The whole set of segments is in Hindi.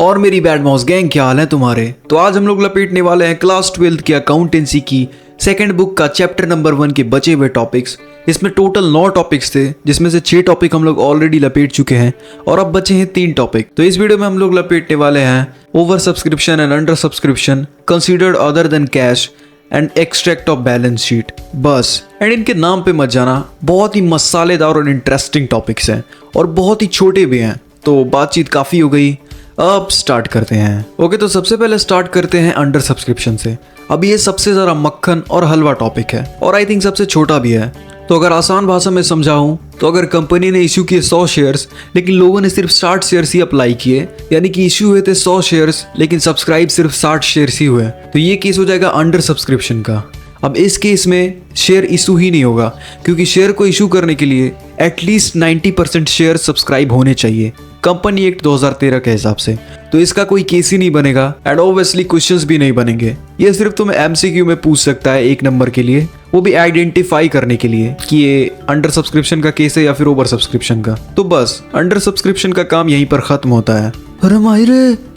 और मेरी बैड माउस गैंग, क्या हाल है तुम्हारे। तो आज हम लोग लपेटने वाले हैं क्लास 12 की अकाउंटेंसी की सेकंड बुक का चैप्टर नंबर 1 के बचे हुए टॉपिक्स। इसमें टोटल 9 टॉपिक्स थे, जिसमें से 6 टॉपिक हम लोग ऑलरेडी लपेट चुके हैं और अब बचे हैं 3 टॉपिक। तो इस वीडियो में हम लोग लपेटने वाले हैं over subscription and under subscription, considered other than cash and extract of balance sheet. बस एंड इनके नाम पे मत जाना, बहुत ही मसालेदार और इंटरेस्टिंग टॉपिक्स हैं और बहुत ही छोटे भी हैं। तो बातचीत काफ़ी हो गई, अब स्टार्ट करते हैं। ओके, तो सबसे पहले स्टार्ट करते हैं अंडर सब्सक्रिप्शन से। अब ये सबसे ज़्यादा मक्खन और हलवा टॉपिक है और आई थिंक सबसे छोटा भी है। तो अगर आसान भाषा में समझाऊं तो अगर कंपनी ने इशू किए 100 शेयर्स लेकिन लोगों ने सिर्फ 60 शेयर्स ही अप्लाई किए, यानी कि इशू हुए थे 100 शेयर्स लेकिन सब्सक्राइब सिर्फ 60 शेयर्स ही हुए, तो ये केस हो जाएगा अंडर सब्सक्रिप्शन का। अब इस केस में शेयर इशू ही नहीं होगा, क्योंकि शेयर को इशू करने के लिए एटलीस्ट 90% शेयर सब्सक्राइब होने चाहिए कंपनी एक्ट 2013 के हिसाब से। तो इसका कोई केस ही नहीं बनेगा एंड ऑब्वियसली क्वेश्चंस भी नहीं बनेंगे। ये सिर्फ तुम्हें एमसीक्यू में पूछ सकता है 1 नंबर के लिए, वो भी आइडेंटिफाई करने के लिए कि ये अंडर सब्सक्रिप्शन का केस है या फिर ओवर सब्सक्रिप्शन का। तो बस अंडर सब्सक्रिप्शन का काम यहीं पर खत्म होता है। अरे माहिर,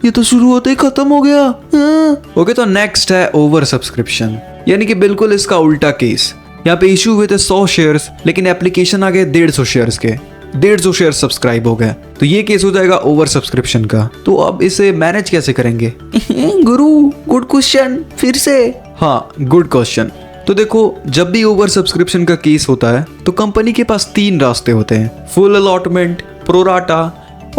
ये तो शुरू होते ही खत्म हो गया। ओके, तो नेक्स्ट है ओवर सब्सक्रिप्शन, यानी कि बिल्कुल इसका उल्टा केस। यहाँ पे इशू हुए थे 100 शेयर्स लेकिन एप्लीकेशन आ गए 150 शेयर्स के, 150 शेयर सब्सक्राइब हो गए, तो ये केस हो जाएगा ओवर सब्सक्रिप्शन का। तो अब इसे मैनेज कैसे करेंगे? गुरु, गुड क्वेश्चन, फिर से। हाँ, गुड क्वेश्चन। तो देखो, जब भी ओवर सब्सक्रिप्शन का केस होता है तो कंपनी के पास 3 रास्ते होते हैं, फुल अलॉटमेंट, प्रोराटा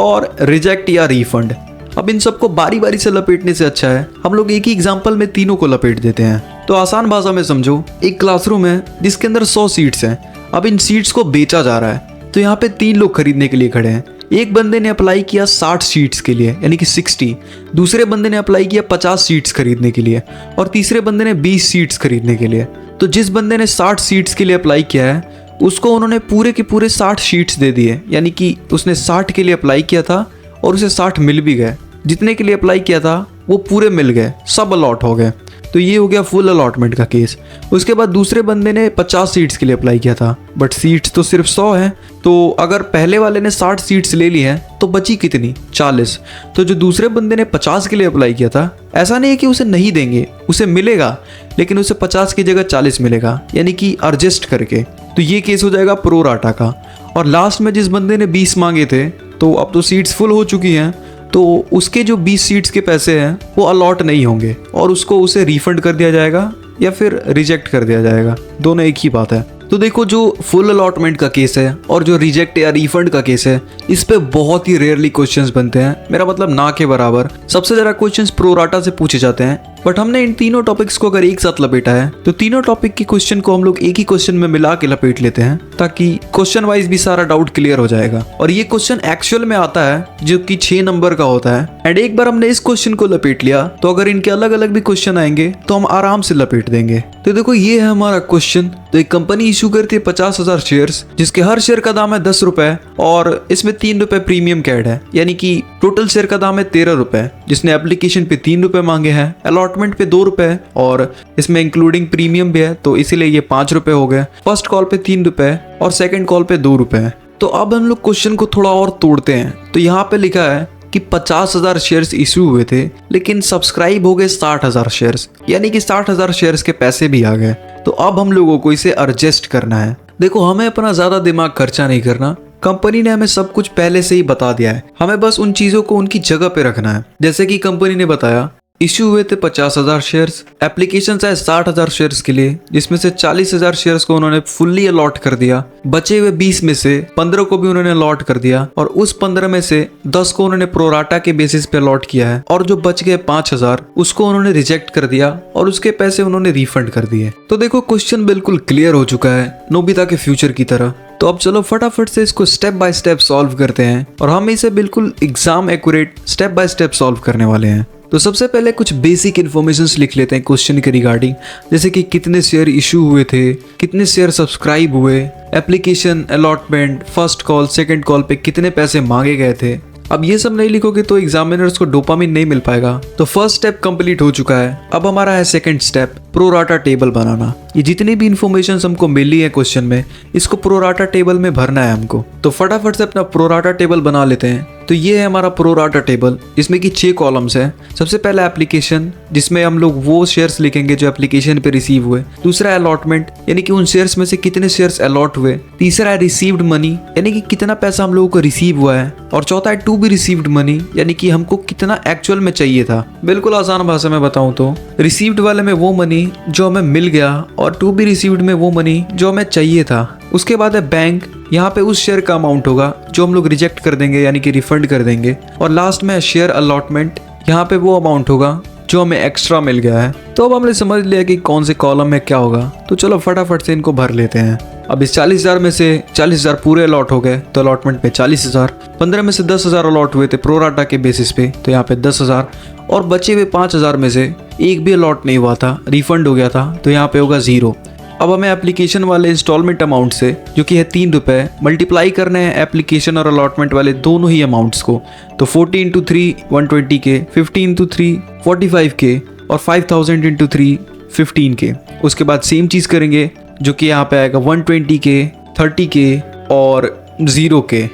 और रिजेक्ट या रिफंड। अब इन सबको बारी बारी से लपेटने से अच्छा है हम लोग एक ही एग्जाम्पल में तीनों को लपेट देते हैं। तो आसान भाषा में समझो, एक क्लासरूम है जिसके अंदर 100 सीट्स हैं। अब इन सीट्स को बेचा जा रहा है, तो यहाँ पे 3 लोग खरीदने के लिए खड़े हैं। एक बंदे ने अप्लाई किया 60 सीट्स के लिए, यानी कि 60। दूसरे बंदे ने अप्लाई किया 50 सीट्स खरीदने के लिए और तीसरे बंदे ने 20 सीट्स खरीदने के लिए। तो जिस बंदे ने 60 सीट्स के लिए अप्लाई किया है उसको उन्होंने पूरे के पूरे 60 सीट्स दे दिए, यानी कि उसने 60 के लिए अप्लाई किया था और उसे 60 मिल भी गए। जितने के लिए अप्लाई किया था वो पूरे मिल गए, सब अलॉट हो गए। तो ये हो गया फुल अलॉटमेंट का केस। उसके बाद दूसरे बंदे ने 50 सीट्स के लिए अप्लाई किया था, बट सीट्स तो सिर्फ 100 हैं। तो अगर पहले वाले ने 60 सीट्स ले ली हैं तो बची कितनी? 40। तो जो दूसरे बंदे ने 50 के लिए अप्लाई किया था, ऐसा नहीं है कि उसे नहीं देंगे, उसे मिलेगा, लेकिन उसे 50 की जगह 40 मिलेगा, यानी कि एडजस्ट करके। तो ये केस हो जाएगा प्रोराटा का। और लास्ट में जिस बंदे ने 20 मांगे थे, तो अब तो सीट्स फुल हो चुकी हैं, तो उसके जो 20 सीट्स के पैसे हैं वो अलॉट नहीं होंगे और उसको उसे रिफंड कर दिया जाएगा या फिर रिजेक्ट कर दिया जाएगा, दोनों एक ही बात है। तो देखो, जो फुल अलॉटमेंट का केस है और जो रिजेक्ट या रिफंड का केस है, इस पे बहुत ही रेयरली क्वेश्चंस बनते हैं, मेरा मतलब ना के बराबर। सबसे ज़्यादा क्वेश्चंस प्रोराटा से पूछे जाते हैं, बट हमने इन तीनों टॉपिक्स को अगर एक साथ लपेटा है तो तीनों टॉपिक के क्वेश्चन को हम लोग एक ही क्वेश्चन में मिला के लपेट लेते हैं, ताकि क्वेश्चन वाइज भी सारा डाउट क्लियर हो जाएगा। और ये क्वेश्चन एक्चुअल में आता है जो कि 6 नंबर का होता है, एंड एक बार हमने इस क्वेश्चन को लपेट लिया तो अगर इनके अलग अलग भी क्वेश्चन आएंगे तो हम आराम से लपेट देंगे। तो देखो, ये है हमारा क्वेश्चन। तो एक कंपनी इशू करती है 50,000 शेयर्स, जिसके हर शेयर का दाम है 10 रुपए और इसमें 3 रुपए प्रीमियम कैड है, यानी कि टोटल शेयर का दाम है 13 रुपए। जिसने एप्लीकेशन पे 3 रुपए मांगे हैं, अलॉटमेंट पे 2 रुपए और इसमें इंक्लूडिंग प्रीमियम भी है, तो इसीलिए ये 5 रुपए हो गए। फर्स्ट कॉल पे 3 रुपए और सेकंड कॉल पे 2 रुपए। तो अब हम लोग क्वेश्चन को थोड़ा और तोड़ते हैं। तो यहाँ पे लिखा है कि 50,000 शेयर्स इशू हुए थे लेकिन सब्सक्राइब हो गए 60,000 शेयर्स, यानी कि 60,000 शेयर्स के पैसे भी आ गए। तो अब हम लोगों को इसे एडजस्ट करना है। देखो, हमें अपना ज्यादा दिमाग खर्चा नहीं करना, कंपनी ने हमें सब कुछ पहले से ही बता दिया है, हमें बस उन चीजों को उनकी जगह पे रखना है। जैसे कि कंपनी ने बताया इशू हुए थे 50,000 शेयर्स, एप्लीकेशन आए 60,000 शेयर्स के लिए, जिसमें से 40,000 शेयर्स को उन्होंने फुल्ली अलॉट कर दिया। बचे हुए 20 में से 15 को भी उन्होंने अलॉट कर दिया और उस 15 में से 10 को उन्होंने प्रोराटा के बेसिस पे अलॉट किया है और जो बच गए 5,000 उसको उन्होंने रिजेक्ट कर दिया और उसके पैसे उन्होंने रिफंड कर दिए। तो देखो, क्वेश्चन बिल्कुल क्लियर हो चुका है, नोबिता के फ्यूचर की तरह। तो अब चलो फटाफट से इसको स्टेप बाय स्टेप सॉल्व करते हैं और हम इसे बिल्कुल exam accurate step by step solve करने वाले हैं। तो सबसे पहले कुछ बेसिक इन्फॉर्मेशंस लिख लेते हैं क्वेश्चन के रिगार्डिंग, जैसे कि कितने शेयर इशू हुए थे, कितने शेयर सब्सक्राइब हुए, application, allotment, first call, second call पे कितने पैसे मांगे गए थे। अब ये सब नहीं लिखोगे तो एग्जामिनर्स को डोपामिन नहीं मिल पाएगा। तो फर्स्ट स्टेप कंप्लीट हो चुका है। अब हमारा है सेकंड स्टेप, प्रोराटा टेबल बनाना। ये जितनी भी इन्फॉर्मेशन हमको मिली है क्वेश्चन में, इसको प्रोराटा टेबल में भरना है हमको। तो फटाफट से अपना प्रोराटा टेबल बना लेते हैं। तो ये है हमारा प्रोराटा टेबल, जिसमें कि 6 कॉलम्स हैं। सबसे पहला एप्लीकेशन, जिसमें हम लोग वो शेयर्स लिखेंगे जो एप्लीकेशन पे रिसीव हुए। दूसरा अलॉटमेंट, यानी कि उन शेयर्स में से कितने शेयर्स अलॉट हुए। तीसरा है रिसीव्ड मनी, यानी कि कितना पैसा हम लोगों को रिसीव हुआ है। और चौथा है टू बी रिसीव्ड मनी, यानी कि हमको कितना एक्चुअल में चाहिए था। बिल्कुल आसान भाषा में बताऊं तो रिसीव्ड वाले में वो मनी जो हमें मिल गया, और टू बी रिसीव्ड में वो मनी जो हमें चाहिए था। उसके बाद है बैंक, यहाँ पे उस शेयर का अमाउंट होगा जो हम लोग रिजेक्ट कर देंगे, यानी कि रिफंड कर देंगे। और लास्ट में शेयर अलॉटमेंट, यहाँ पे वो अमाउंट होगा जो हमें एक्स्ट्रा मिल गया है। तो अब हमने समझ लिया कि कौन से कॉलम में क्या होगा, तो चलो फटाफट से इनको भर लेते हैं। अब इस 40,000 में से 40,000 पूरे अलॉट हो गए, तो अलॉटमेंट पे 40,000। 15 में से 10,000 अलॉट हुए थे प्रोराटा के बेसिस पे, तो यहाँ पे 10,000। और बचे हुए 5,000 में से एक भी अलॉट नहीं हुआ था, रिफंड हो गया था, तो यहाँ पे होगा 0। अब हमें एप्लीकेशन वाले इंस्टॉलमेंट अमाउंट से, जो कि है 3 रुपये, मल्टीप्लाई करने हैं एप्लीकेशन और अलॉटमेंट वाले दोनों ही अमाउंट्स को। तो 40 इंटू 3 120 के, 50 इंटू 3 45 के, और 5000 इंटू 3 15 के। उसके बाद सेम चीज़ करेंगे, जो कि यहाँ पे आएगा 120 के, 30 के और 0 के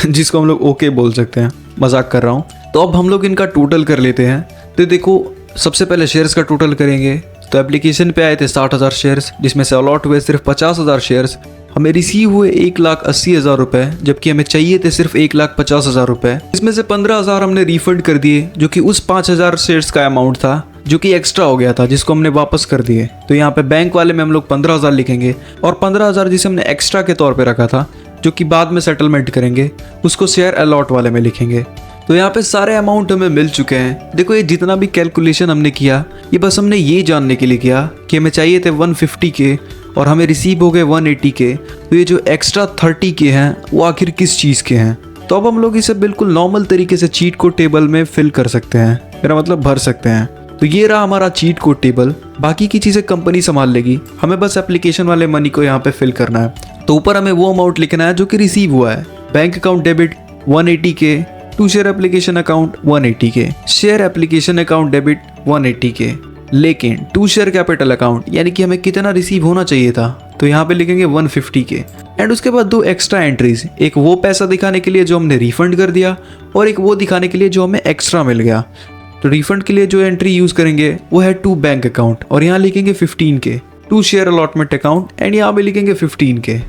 जिसको हम लोग ओके बोल सकते हैं, मजाक कर रहा हूँ। तो अब हम लोग इनका टोटल कर लेते हैं। तो देखो, सबसे पहले शेयर्स का टोटल करेंगे। तो एप्लीकेशन पे आए थे 60,000 शेयर्स, जिसमें से अलॉट हुए सिर्फ 50,000 शेयर्स। हमें रिसीव हुए 1,80,000 रुपये, जबकि हमें चाहिए थे सिर्फ 1,50,000 रुपये। इसमें से 15,000 हमने रिफंड कर दिए, जो कि उस 5,000 शेयर्स का अमाउंट था जो कि एक्स्ट्रा हो गया था, जिसको हमने वापस कर दिए। तो यहाँ पे बैंक वाले में हम लोग 15,000 लिखेंगे, और 15,000 जिसे हमने एक्स्ट्रा के तौर पे रखा था, जो कि बाद में सेटलमेंट करेंगे, उसको शेयर अलॉट वाले में लिखेंगे। तो यहाँ पे सारे अमाउंट हमें मिल चुके हैं। देखो, ये जितना भी कैलकुलेशन हमने किया, ये बस हमने ये जानने के लिए किया कि हमें चाहिए थे 150 के और हमें रिसीव हो गए 180 के। तो ये जो एक्स्ट्रा 30 के हैं वो आखिर किस चीज़ के हैं। तो अब हम लोग इसे बिल्कुल नॉर्मल तरीके से चीट कोड टेबल में फिल कर सकते हैं, मेरा मतलब भर सकते हैं। तो ये रहा हमारा चीट कोड टेबल। बाकी की चीज़ें कंपनी संभाल लेगी, हमें बस एप्लीकेशन वाले मनी को यहाँ पे फिल करना है। तो ऊपर हमें वो अमाउंट लिखना है जो कि रिसीव हुआ है। बैंक अकाउंट डेबिट 180 के, टू शेयर एप्लीकेशन अकाउंट 180 के, शेयर एप्लीकेशन अकाउंट डेबिट 180 के। लेकिन टू शेयर कैपिटल अकाउंट, यानी कि हमें कितना रिसीव होना चाहिए था, तो यहाँ पे लिखेंगे 150 के। एंड उसके बाद 2 एक्स्ट्रा एंट्रीज, एक वो पैसा दिखाने के लिए जो हमने रिफंड कर दिया, और एक वो दिखाने के लिए जो हमें एक्स्ट्रा मिल गया। तो रिफंड के लिए जो एंट्री यूज करेंगे वो है टू बैंक अकाउंट, और यहाँ लिखेंगे 15 के। To share allotment account, and यहाँ पे लिखेंगे 15 के।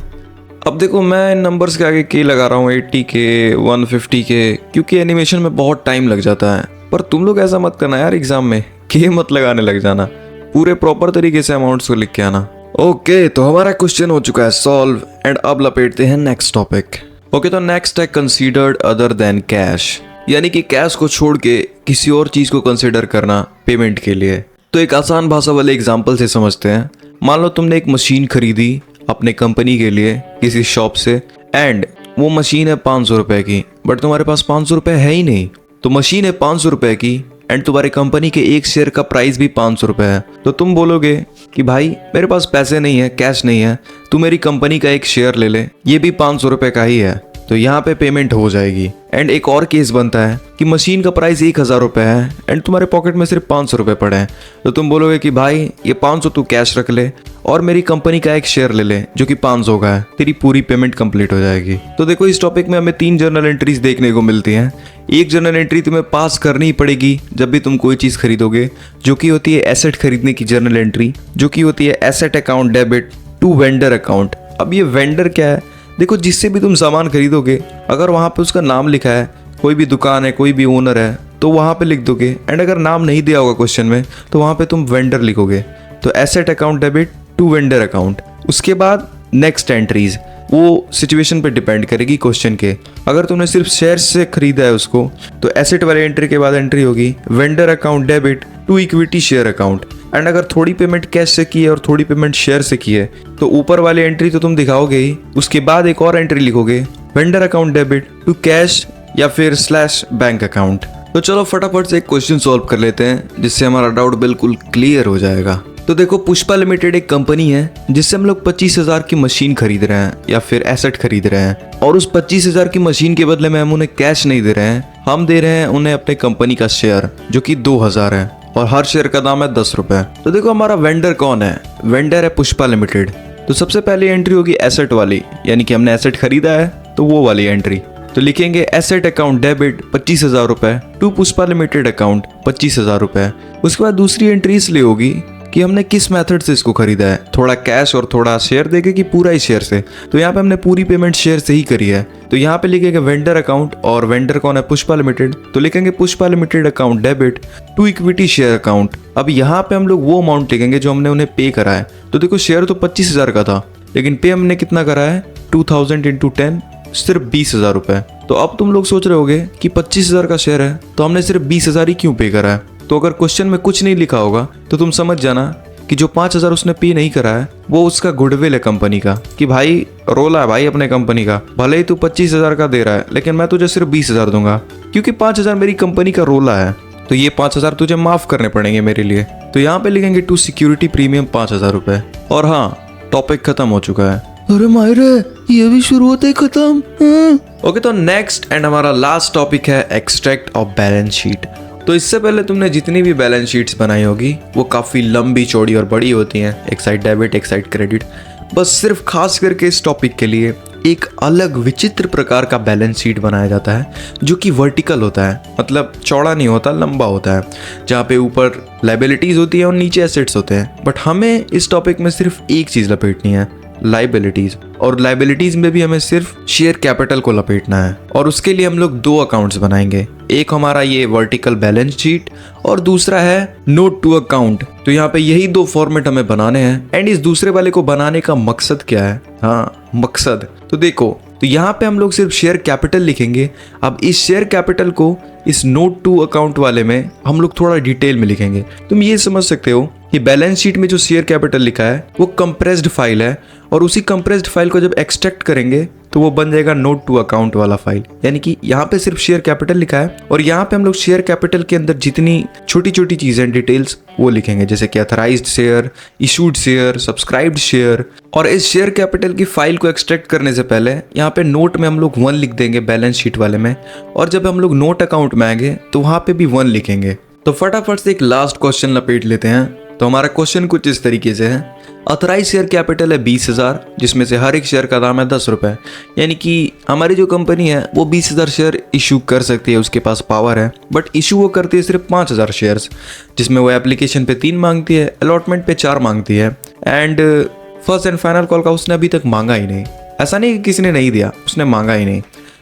अब देखो, मैं इन नंबर्स के आगे के लगा रहा हूँ 80 के, 150 के, क्योंकि एनिमेशन में बहुत टाइम लग जाता है। पर तुम लोग ऐसा मत करना यार, एग्जाम में के मत लगाने लग जाना, पूरे प्रॉपर तरीके से अमाउंट्स को लिख के आना। ओके, तो हमारा क्वेश्चन हो चुका है सॉल्व, एंड अब लपेटते हैं नेक्स्ट टॉपिक। ओके, तो नेक्स्ट है कंसीडर्ड अदर देन कैश, यानी कि कैश को छोड़ के किसी और चीज को कंसीडर करना पेमेंट के लिए। तो एक आसान भाषा वाले एग्जाम्पल से समझते हैं। मान लो तुमने एक मशीन खरीदी अपने कंपनी के लिए किसी शॉप से, एंड वो मशीन है 500 रुपए की, बट तुम्हारे पास 500 रुपए है ही नहीं। तो मशीन है 500 रुपए की, एंड तुम्हारी कंपनी के एक शेयर का प्राइस भी 500 रुपए है। तो तुम बोलोगे कि भाई मेरे पास पैसे नहीं है, कैश नहीं है, तू मेरी कंपनी का एक शेयर ले ले, ये भी 500 रुपए का ही है। तो यहाँ पे पेमेंट हो जाएगी। एंड एक और केस बनता है कि मशीन का प्राइस 1,000 रुपए है, एंड तुम्हारे पॉकेट में सिर्फ 500 रुपए पड़े हैं। तो तुम बोलोगे कि भाई ये 500 तू कैश रख ले, और मेरी कंपनी का एक शेयर ले ले जो कि 500 का है, तेरी पूरी पेमेंट कंप्लीट हो जाएगी। तो देखो, इस टॉपिक में हमें 3 जर्नल एंट्रीज देखने को मिलती हैं। एक जर्नल एंट्री तुम्हें पास करनी ही पड़ेगी जब भी तुम कोई चीज़ खरीदोगे, जो कि होती है एसेट खरीदने की जर्नल एंट्री, जो कि होती है asset account debit to vendor account. अब ये वेंडर क्या है? देखो, जिससे भी तुम सामान खरीदोगे, अगर वहाँ पे उसका नाम लिखा है, कोई भी दुकान है, कोई भी ओनर है, तो वहाँ पे लिख दोगे। एंड अगर नाम नहीं दिया होगा क्वेश्चन में, तो वहाँ पे तुम वेंडर लिखोगे। तो asset account debit to vendor account. उसके बाद नेक्स्ट एंट्रीज, वो सिचुएशन पे डिपेंड करेगी क्वेश्चन के। अगर तुमने सिर्फ शेयर से खरीदा है उसको, तो एसेट वाले एंट्री के बाद एंट्री होगी vendor account debit to equity share account. And अगर थोड़ी पेमेंट कैश से की है और थोड़ी पेमेंट शेयर से की है, तो ऊपर वाली एंट्री तो तुम दिखाओगे ही, उसके बाद एक और एंट्री लिखोगे vendor account debit to cash या फिर स्लैश बैंक अकाउंट। तो चलो फटाफट से एक क्वेश्चन सॉल्व कर लेते हैं, जिससे हमारा डाउट बिल्कुल क्लियर हो जाएगा। तो देखो, पुष्पा लिमिटेड एक कंपनी है जिससे हम लोग 25,000 की मशीन खरीद रहे हैं या फिर एसेट खरीद रहे हैं, और उस 25,000 की मशीन के बदले में हम उन्हें कैश नहीं दे रहे हैं, हम दे रहे हैं उन्हें अपने कंपनी का शेयर, जो कि 2,000 है। और हर शेयर का दाम है 10 रुपए। तो देखो हमारा वेंडर कौन है, वेंडर है पुष्पा लिमिटेड। तो सबसे पहले एंट्री होगी एसेट वाली, यानी कि हमने एसेट खरीदा है तो वो वाली एंट्री। तो लिखेंगे एसेट अकाउंट डेबिट 25,000 रुपए टू पुष्पा लिमिटेड अकाउंट 25,000 रुपए। उसके बाद दूसरी एंट्री इसलिए होगी कि हमने किस मेथड से इसको खरीदा है, थोड़ा कैश और थोड़ा शेयर देके कि पूरा ही शेयर से। तो यहाँ पे हमने पूरी पेमेंट शेयर से ही करी है। तो यहाँ पे लिखेंगे वेंडर अकाउंट, और वेंडर कौन है, पुष्पा लिमिटेड। तो लिखेंगे Pushpa Limited account debit to equity share account. अब यहाँ पे हम लोग वो अमाउंट लिखेंगे जो हमने उन्हें पे करा है। तो देखो शेयर तो 25,000 का था, लेकिन पे हमने कितना करा है, 2000 इंटू 10, सिर्फ 20,000 रुपए। तो अब तुम लोग सोच रहे होगे कि 25,000 का शेयर है तो हमने सिर्फ 20,000 ही क्यों पे करा है। तो अगर क्वेश्चन में कुछ नहीं लिखा होगा तो तुम समझ जाना कि जो 5,000 उसने पे नहीं करा है वो उसका गुडविल है कंपनी का, कि भाई रोला है भाई अपने कंपनी का, भले ही तू 25,000 का दे रहा है लेकिन मैं तुझे सिर्फ 20,000 दूंगा क्योंकि 5,000 मेरी कंपनी का रोला है, तो ये 5,000 तुझे माफ करने पड़ेंगे मेरे लिए। तो यहाँ पे लिखेंगे टू सिक्योरिटी प्रीमियम 5,000 रुपए। और हाँ, टॉपिक खत्म हो चुका है। अरे मायरे, ये भी शुरू होते ही खत्म। ओके, तो नेक्स्ट एंड हमारा लास्ट टॉपिक है एक्सट्रैक्ट ऑफ बैलेंस शीट। तो इससे पहले तुमने जितनी भी बैलेंस शीट्स बनाई होगी वो काफ़ी लंबी चौड़ी और बड़ी होती हैं, एक साइड डेबिट एक साइड क्रेडिट। बस सिर्फ खास करके इस टॉपिक के लिए एक अलग विचित्र प्रकार का बैलेंस शीट बनाया जाता है जो कि वर्टिकल होता है, मतलब चौड़ा नहीं होता, लंबा होता है, जहाँ पे ऊपर लाइबिलिटीज होती है और नीचे एसेट्स होते हैं। बट हमें इस टॉपिक में सिर्फ एक चीज़ लपेटनी है, लाइबिलिटीज। और लाइबिलिटीज में भी हमें सिर्फ शेयर कैपिटल को लपेटना है, और उसके लिए हम लोग 2 अकाउंट्स बनाएंगे। एक हमारा ये वर्टिकल बैलेंस शीट और दूसरा है नोट टू अकाउंट। तो यहाँ पे यही 2 फॉर्मेट हमें बनाने हैं। एंड इस दूसरे वाले को बनाने का मकसद क्या है, हाँ मकसद, तो देखो, तो यहाँ पे हम लोग सिर्फ शेयर कैपिटल लिखेंगे। अब इस शेयर कैपिटल को इस नोट टू अकाउंट वाले में हम लोग थोड़ा डिटेल में लिखेंगे। तुम ये समझ सकते हो कि बैलेंस शीट में जो शेयर कैपिटल लिखा है वो कंप्रेस्ड फाइल है, और उसी कंप्रेस्ड फाइल को जब एक्सट्रैक्ट करेंगे तो वो बन जाएगा नोट टू अकाउंट वाला फाइल। यानी कि यहाँ पे सिर्फ शेयर कैपिटल लिखा है और यहाँ पे हम लोग शेयर कैपिटल के अंदर जितनी छोटी छोटी चीजें डिटेल्स वो लिखेंगे, जैसे कि authorised share, issued share, subscribed share. और इस शेयर कैपिटल की फाइल को एक्सट्रैक्ट करने से पहले यहाँ पे नोट में हम लोग 1 लिख देंगे बैलेंस शीट वाले में, और जब हम लोग नोट अकाउंट में आएंगे तो वहां पे भी 1 लिखेंगे। तो फटाफट से एक लास्ट क्वेश्चन लपेट लेते हैं। तो हमारा क्वेश्चन कुछ इस तरीके से है, अथराइज शेयर कैपिटल है 20,000, जिसमें से हर एक शेयर का दाम है 10 रुपए। यानी कि हमारी जो कंपनी है वो 20,000 शेयर इशू कर सकती है, उसके पास पावर है, बट इशू वो करती है सिर्फ 5,000 शेयर्स, जिसमें वो एप्लीकेशन पे 3 मांगती है, अलॉटमेंट पे 4 मांगती है। And first and final call का उसने अभी तक मांगा ही नहीं। ऐसा नहीं कि किसी ने नहीं दिया, उसने मांगा ही नहीं।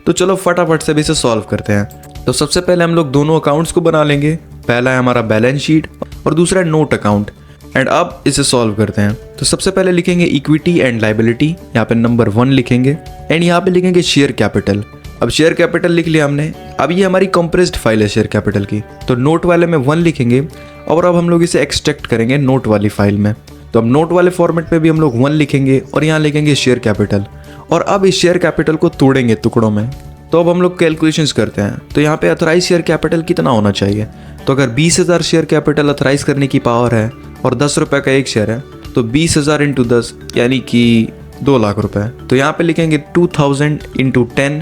तो चलो फटाफट से भी इसे सॉल्व करते हैं। तो सबसे पहले हम लोग दोनों अकाउंट्स को बना लेंगे। पहला है हमारा बैलेंस शीट और दूसरा है नोट अकाउंट। एंड अब इसे सॉल्व करते हैं। तो सबसे पहले लिखेंगे इक्विटी एंड लाइबिलिटी, यहाँ पे नंबर 1 लिखेंगे, एंड यहाँ पे लिखेंगे शेयर कैपिटल। अब शेयर कैपिटल लिख लिया हमने। अब ये हमारी कंप्रेस्ड फाइल है शेयर कैपिटल की, तो नोट वाले में 1 लिखेंगे, और अब हम लोग इसे एक्सट्रैक्ट करेंगे नोट वाली फाइल में। तो अब नोट वाले फॉर्मेट में भी हम लोग 1 लिखेंगे और यहाँ लिखेंगे शेयर कैपिटल, और अब इस शेयर कैपिटल को तोड़ेंगे टुकड़ों में। तो अब हम लोग कैलकुलेशंस करते हैं। तो यहाँ पे अथराइज शेयर कैपिटल कितना होना चाहिए, तो अगर 20,000 शेयर कैपिटल अथराइज करने की पावर है और 10 रुपये का एक शेयर है, तो 20,000 इंटू 10 यानी कि 2 लाख रुपए। तो यहाँ पे लिखेंगे 2000 इंटू 10,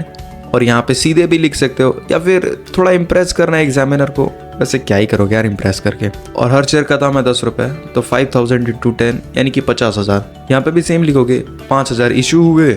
और यहाँ पे सीधे भी लिख सकते हो, या फिर थोड़ा इम्प्रेस करना है एग्जामिनर को, वैसे क्या ही करोगे यार इम्प्रेस करके। और हर शेयर का दाम है 10 रुपये, तो 5000 इंटू 10 यानी कि 50,000। यहाँ पे भी सेम लिखोगे, 5,000 इशू हुए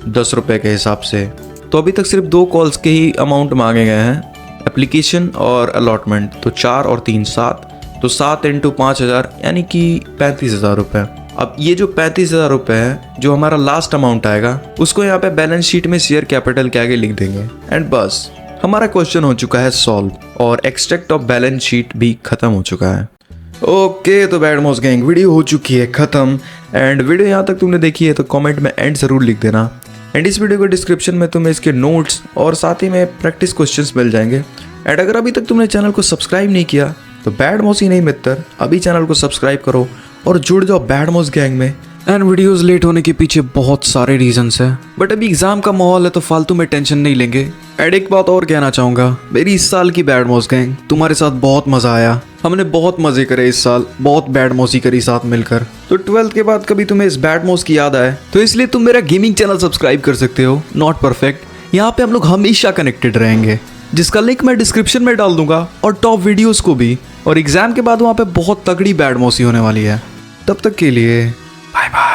10 रुपये के हिसाब से। तो अभी तक सिर्फ 2 कॉल्स के ही अमाउंट मांगे गए हैं, एप्लीकेशन और अलॉटमेंट। तो 4 और 3 7, तो 7 इंटू 5,000 यानी कि 35,000 रुपये। अब ये जो 35,000 रुपये है, जो हमारा लास्ट अमाउंट आएगा, उसको यहाँ पे बैलेंस शीट में शेयर कैपिटल के आगे लिख देंगे। एंड बस हमारा क्वेश्चन हो चुका है सॉल्व, और एक्सट्रैक्ट ऑफ बैलेंस शीट भी खत्म हो चुका है। ओके, तो बैडमॉस गैंग वीडियो हो चुकी है खत्म। एंड वीडियो यहाँ तक तुमने देखी है तो कमेंट में एंड जरूर लिख देना। एंड इस वीडियो के डिस्क्रिप्शन में तुम्हें इसके नोट्स और साथ ही में प्रैक्टिस क्वेश्चंस मिल जाएंगे। एंड अगर अभी तक तुमने चैनल को सब्सक्राइब नहीं किया तो बैडमॉस ही नहीं मित्र, अभी चैनल को सब्सक्राइब करो और जुड़ जाओ बैडमॉस गैंग में। एंड वीडियोस लेट होने के पीछे बहुत सारे रीजंस हैं, बट अभी एग्जाम का माहौल है तो फालतू में टेंशन नहीं लेंगे। एंड एक बात और कहना चाहूँगा, मेरी इस साल की बैडमॉस गैंग तुम्हारे साथ बहुत मज़ा आया। हमने बहुत मज़े करे इस साल, बहुत बैडमॉसी करी साथ मिलकर। तो 12th के बाद कभी तुम्हें इस बैडमॉस की याद आए तो इसलिए तुम मेरा गेमिंग चैनल सब्सक्राइब कर सकते हो, नॉट परफेक्ट। यहाँ पे हम लोग हमेशा कनेक्टेड रहेंगे। जिसका लिंक मैं डिस्क्रिप्शन में डाल दूंगा और टॉप वीडियोस को भी। और एग्जाम के बाद वहाँ पे बहुत तगड़ी बैड मौसी होने वाली है। तब तक के लिए बाय बाय।